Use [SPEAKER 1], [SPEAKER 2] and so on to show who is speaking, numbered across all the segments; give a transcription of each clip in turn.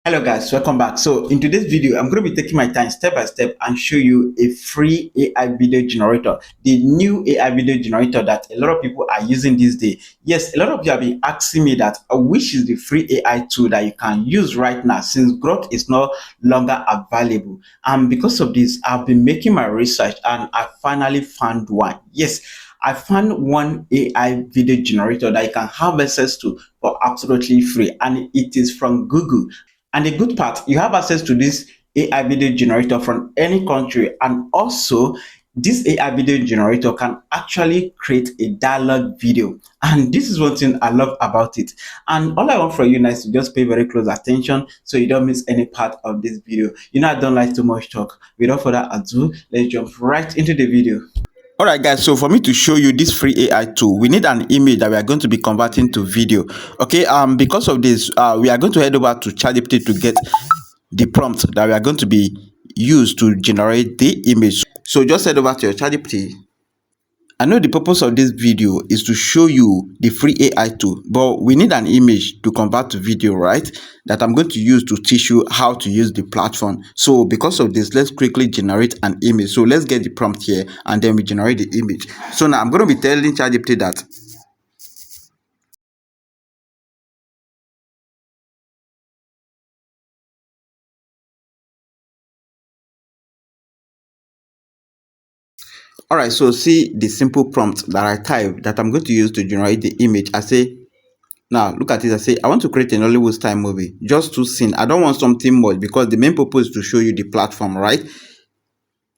[SPEAKER 1] Hello guys, welcome back. So in today's video, I'm going to be taking my time step by step and show you a free AI video generator, the new AI video generator that a lot of people are using these days. Yes, a lot of you have been asking me that which is the free AI tool that you can use right now since Grok is no longer available. And because of this, I've been making my research and I finally found one. Yes, I found one AI video generator that you can have access to for absolutely free, and it is from Google. And the good part, you have access to this AI video generator from any country. And also, this AI video generator can actually create a dialogue video. And this is one thing I love about it. And all I want from you now is to just pay very close attention so you don't miss any part of this video. You know, I don't like too much talk. Without further ado, let's jump right into the video. All right, guys, so for me to show you this free AI tool, we need an image that we are going to be converting to video. Okay, because of this, we are going to head over to ChatGPT to get the prompt that we are going to be used to generate the image. So just head over to your ChatGPT. I know the purpose of this video is to show you the free AI tool, but we need an image to convert to video, right? That I'm going to use to teach you how to use the platform. So because of this, let's quickly generate an image. So let's get the prompt here and then we generate the image. So now I'm going to be telling ChatGPT that all right, so see the simple prompt that I type that I'm going to use to generate the image. I say, now look at it. I say I want to create a Nollywood style movie, just two scenes. I don't want something much because the main purpose is to show you the platform, right?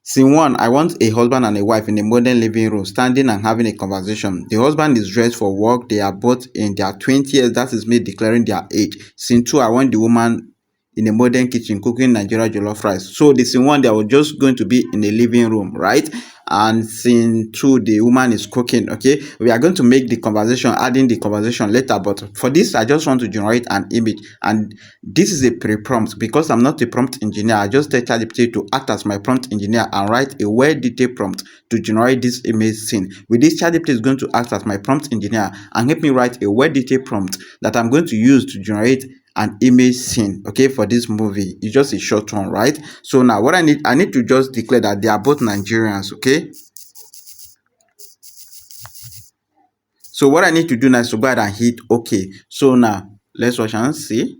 [SPEAKER 1] Scene one, I want a husband and a wife in a modern living room standing and having a conversation. The husband is dressed for work. They are both in their 20s. That is me declaring their age. Scene two, I want the woman in a modern kitchen cooking Nigeria jollof rice. So the scene one, they were just going to be in a living room, right? And scene two, the woman is cooking. Okay, we are going to make the conversation, adding the conversation later, but for this I just want to generate an image, and this is a pre-prompt because I'm not a prompt engineer. I just tell ChatGPT to act as my prompt engineer and write a well detailed prompt to generate this image scene. With this, ChatGPT is going to act as my prompt engineer and help me write a well detailed prompt that I'm going to use to generate an image scene, okay, for this movie. It's just a short one, right? So now what I need to just declare that they are both Nigerians, okay? So what I need to do now is to go ahead and hit okay. So now let's watch and see.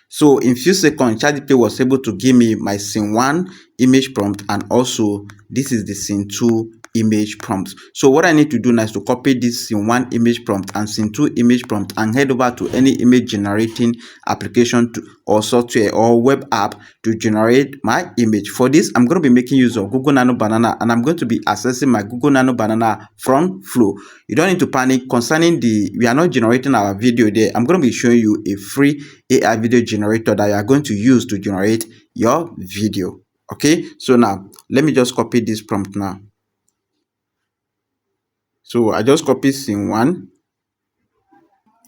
[SPEAKER 1] So in few seconds, ChatGPT was able to give me my scene 1 image prompt, and also this is the scene 2 image prompt. So what I need to do now is to copy this scene 1 image prompt and scene 2 image prompt and head over to any image generating application or software or web app to generate my image. For this, I'm going to be making use of Google Nano Banana, and I'm going to be accessing my Google Nano Banana from Flow. You don't need to panic concerning we are not generating our video there. I'm going to be showing you a free AI video generator that you are going to use to generate your video. Okay, so now let me just copy this prompt now. So I just copy scene 1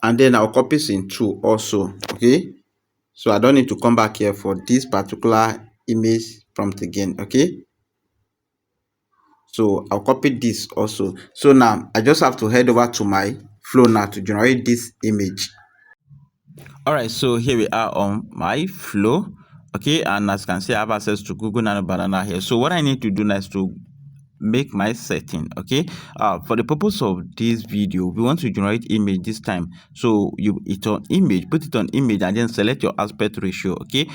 [SPEAKER 1] and then I'll copy scene 2 also. Okay, so I don't need to come back here for this particular image prompt again. Okay, so I'll copy this also. So now I just have to head over to my Flow now to generate this image. All right, so here we are on my Flow. Okay, and as you can see, I have access to Google Nano Banana here. So what I need to do now is to make my setting. Okay, for the purpose of this video, we want to generate image this time. So you put it on image and then select your aspect ratio. Okay,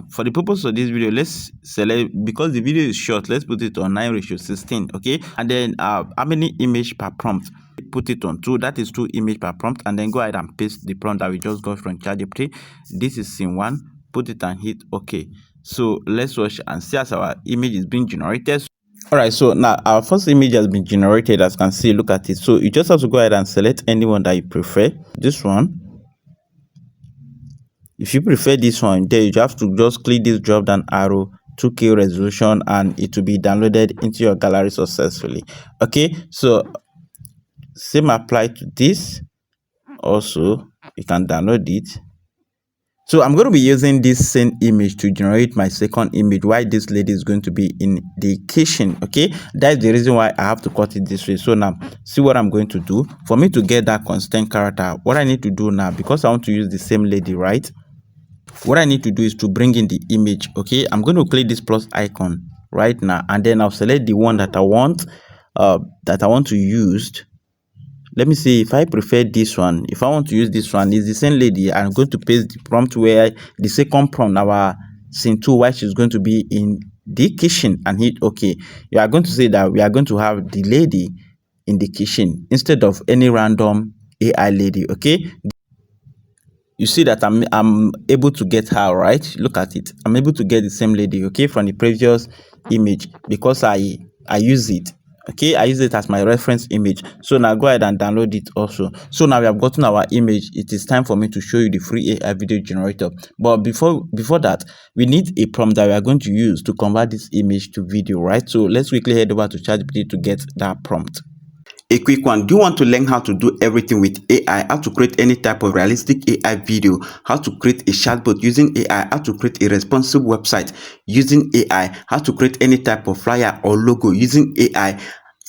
[SPEAKER 1] for the purpose of this video, let's select, because the video is short, let's put it on 9:16. Okay, and then how many image per prompt? Put it on 2, that is 2 image per prompt, and then go ahead and paste the prompt that we just got from ChatGPT. This is scene 1. Put it and hit okay. So let's watch and see as our image is being generated. All right, so now our first image has been generated. As you can see, look at it. So you just have to go ahead and select anyone that you prefer. This one, if you prefer this one, then you have to just click this drop down arrow, 2K resolution, and it will be downloaded into your gallery successfully. Okay, so same apply to this. Also, you can download it. So I'm going to be using this same image to generate my second image while this lady is going to be in the kitchen. Okay, that's the reason why I have to cut it this way. So now see what I'm going to do. For me to get that constant character, what I need to do now, because I want to use the same lady, right? what I need to do is to bring in the image. Okay, I'm going to click this plus icon right now, and then I'll select the one that I want to use. Let me see if I prefer this one. If I want to use this one, it's the same lady. I'm going to paste the prompt where the second prompt, our scene 2, where she's going to be in the kitchen, and hit OK. You are going to say that we are going to have the lady in the kitchen instead of any random AI lady. Okay, you see that I'm able to get her, right? Look at it. I'm able to get the same lady, okay, from the previous image, because I use it. Okay, I use it as my reference image. So now go ahead and download it also. So now we have gotten our image. It is time for me to show you the free AI video generator. But before that, we need a prompt that we are going to use to convert this image to video, right? So let's quickly head over to ChatGPT to get that prompt. A quick one. Do you want to learn how to do everything with AI? How to create any type of realistic AI video? How to create a chatbot using AI? How to create a responsive website using AI? How to create any type of flyer or logo using AI?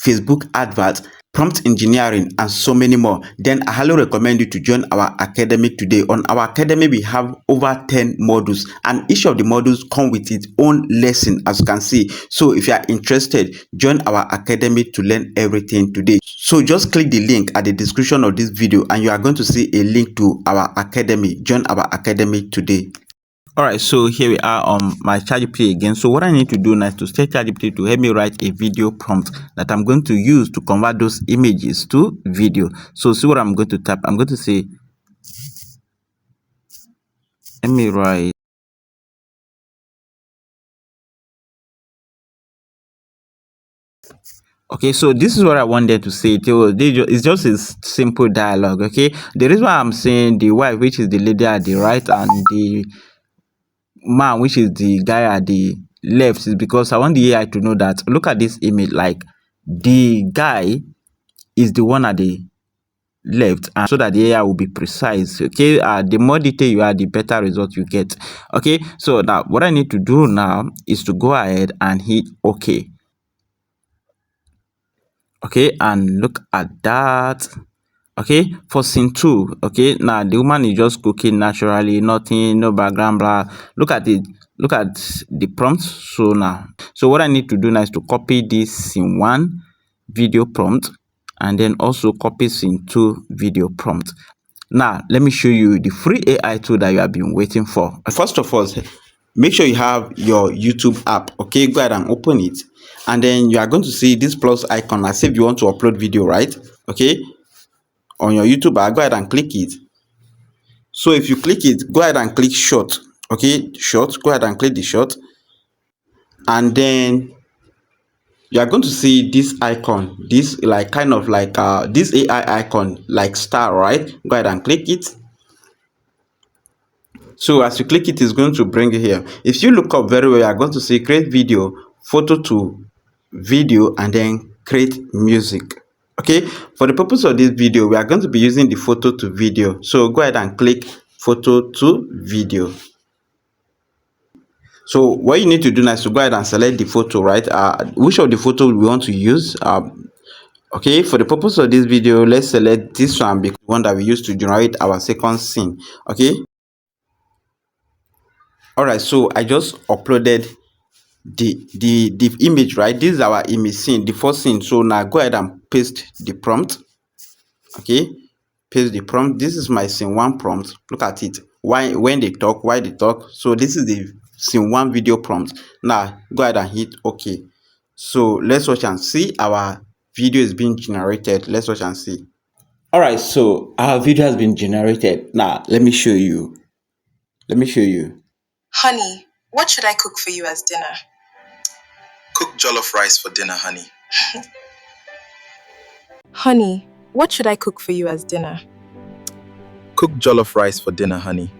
[SPEAKER 1] Facebook adverts, prompt engineering, and so many more? Then I highly recommend you to join our academy today. On our academy, we have over 10 modules, and each of the modules come with its own lesson, as you can see. So if you are interested, join our academy to learn everything today. So just click the link at the description of this video, and you are going to see a link to our academy. Join our academy today. All right, so here we are on my ChatGPT again. So what I need to do now is to set ChatGPT to help me write a video prompt that I'm going to use to convert those images to video. So see what I'm going to type. I'm going to say, let me write. Okay, so this is what I wanted to say. It's just a simple dialogue. Okay, the reason why I'm saying the wife, which is the lady at the right, and the man, which is the guy at the left, is because I want the AI to know that, look at this image, like the guy is the one at the left, and so that the AI will be precise. Okay, the more detail you add, the better result you get. Okay, so now what I need to do now is to go ahead and hit OK. Okay, and look at that. Okay, for scene 2, okay, now the woman is just cooking naturally, nothing, no background, blah. Look at it, look at the prompt. So what I need to do now is to copy this scene 1 video prompt, and then also copy scene 2 video prompt. Now let me show you the free AI tool that you have been waiting for. First of all, make sure you have your YouTube app. Okay, go ahead and open it, and then you are going to see this plus icon as if you want to upload video, right? Okay, on your YouTube app, go ahead and click it. So if you click it, go ahead and click short. Okay, short, go ahead and click the short, and then you are going to see this icon, this like kind of like this AI icon, like star, right? Go ahead and click it. So as you click it, it's going to bring you here. If you look up very well, you are going to see create video, photo to video, and then create music. Okay, for the purpose of this video, we are going to be using the photo to video. So go ahead and click photo to video. So what you need to do now is to go ahead and select the photo, right? Which of the photo we want to use. Okay, for the purpose of this video, let's select this one, because one that we use to generate our second scene. Okay, all right, so I just uploaded the image, right? This is our image scene, the first scene. So now go ahead and paste the prompt. Okay, paste the prompt. This is my scene 1 prompt. Look at it. Why when they talk, why they talk. So this is the scene 1 video prompt. Now go ahead and hit OK. So let's watch and see. Our video is being generated. Let's watch and see. All right, so our video has been generated. Now let me show you.
[SPEAKER 2] Honey, what should I cook for you as dinner?
[SPEAKER 3] Cook jollof rice for dinner, honey.
[SPEAKER 2] Honey, what should I cook for you as dinner?
[SPEAKER 3] Cook jollof rice for dinner, honey.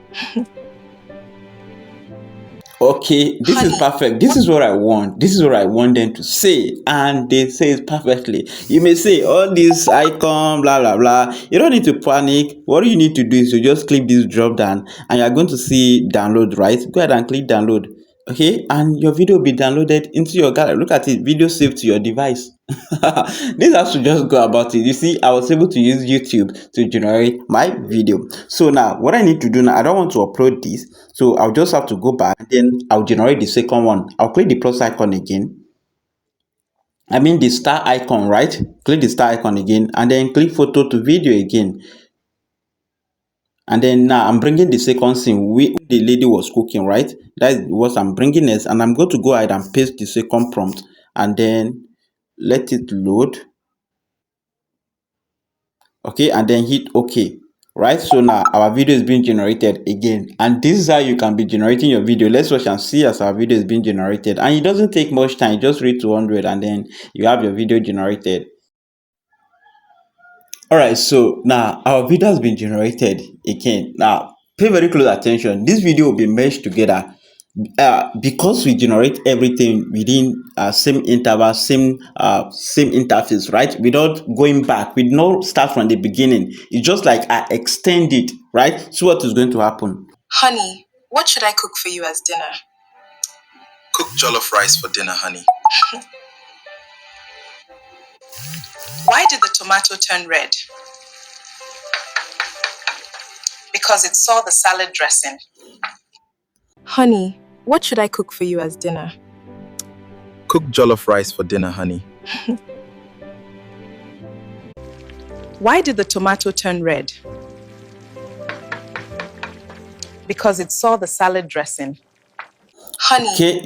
[SPEAKER 1] Okay, this is perfect. This is what I want. This is what I want them to say, and they say it perfectly. You may say all this icon, blah blah blah. You don't need to panic. What you need to do is you just click this drop down, and you are going to see download, right? Go ahead and click download. Okay, and your video will be downloaded into your gallery. Look at it, video saved to your device. This has to just go about it. You see, I was able to use YouTube to generate my video. So now what I need to do now, I don't want to upload this, so I'll just have to go back and then I'll generate the second one. I'll click the plus icon again, I mean the star icon, right? Click the star icon again and then click photo to video again. And then now I'm bringing the second scene where the lady was cooking, right? That's what I'm bringing next. And I'm going to go ahead and paste the second prompt and then let it load. Okay, and then hit OK. Right, so now our video is being generated again, and this is how you can be generating your video. Let's watch and see as our video is being generated, and it doesn't take much time. Just read 200 and then you have your video generated. All right, so now our video has been generated again. Now pay very close attention. This video will be meshed together because we generate everything within same interval, same interface, right? Without going back, we don't start from the beginning. It's just like I extend it, right? So what is going to happen?
[SPEAKER 2] Honey, what should I cook for you as dinner?
[SPEAKER 3] Cook jollof rice for dinner, honey.
[SPEAKER 2] Why did the tomato turn red? Because it saw the salad dressing. Honey, what should I cook for you as dinner?
[SPEAKER 3] Cook jollof rice for dinner, honey.
[SPEAKER 2] Why did the tomato turn red? Because it saw the salad dressing. Honey,
[SPEAKER 1] Okay,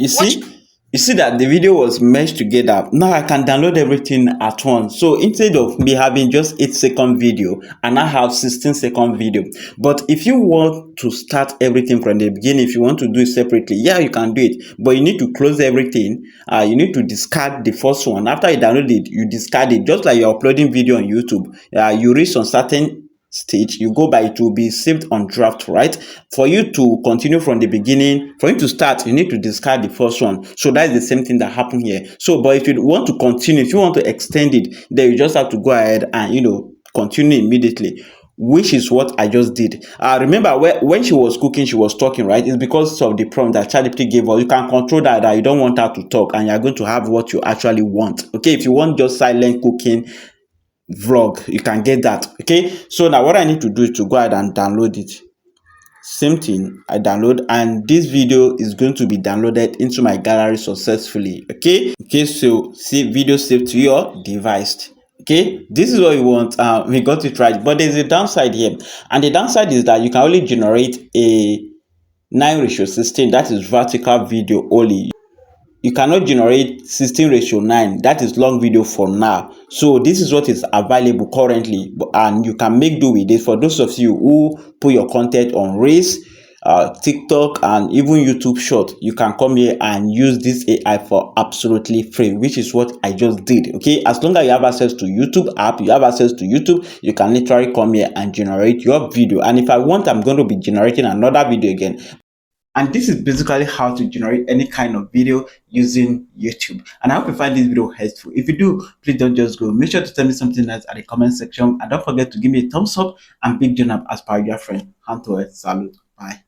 [SPEAKER 1] you see that the video was meshed together. Now I can download everything at once. So instead of me having just 8-second video, I now have 16-second video. But if you want to start everything from the beginning, if you want to do it separately, yeah, you can do it. But you need to close everything. You need to discard the first one. After you download it, you discard it. Just like you're uploading video on YouTube. You reach some certain stage, you go by, it will be saved on draft, right? For you to continue from the beginning, for you to start, you need to discard the first one. So that's the same thing that happened here. So but if you want to continue, if you want to extend it, then you just have to go ahead and continue immediately, which is what I just did. Remember when she was cooking, she was talking, right? It's because of the prompt that ChatGPT gave her. You can control that you don't want her to talk and you're going to have what you actually want. Okay, if you want just silent cooking vlog, you can get that. Okay, so now what I need to do is to go ahead and download it. Same thing, I download, and this video is going to be downloaded into my gallery successfully. Okay, so see, video saved to your device. Okay, this is what we want. We got it right, but there's a downside here, and the downside is that you can only generate a 9:16, that is vertical video only. You cannot generate 16:9, that is long video for now. So this is what is available currently, and you can make do with it. For those of you who put your content on Reels, TikTok, and even YouTube short, you can come here and use this AI for absolutely free, which is what I just did. Okay, as long as you have access to YouTube app, you have access to YouTube, you can literally come here and generate your video. And if I want, I'm going to be generating another video again. And this is basically how to generate any kind of video using YouTube. And I hope you find this video helpful. If you do, please don't just go. Make sure to tell me something nice at the comment section. And don't forget to give me a thumbs up and big JohnAb as per your friend. Hand to it. Salute. Bye.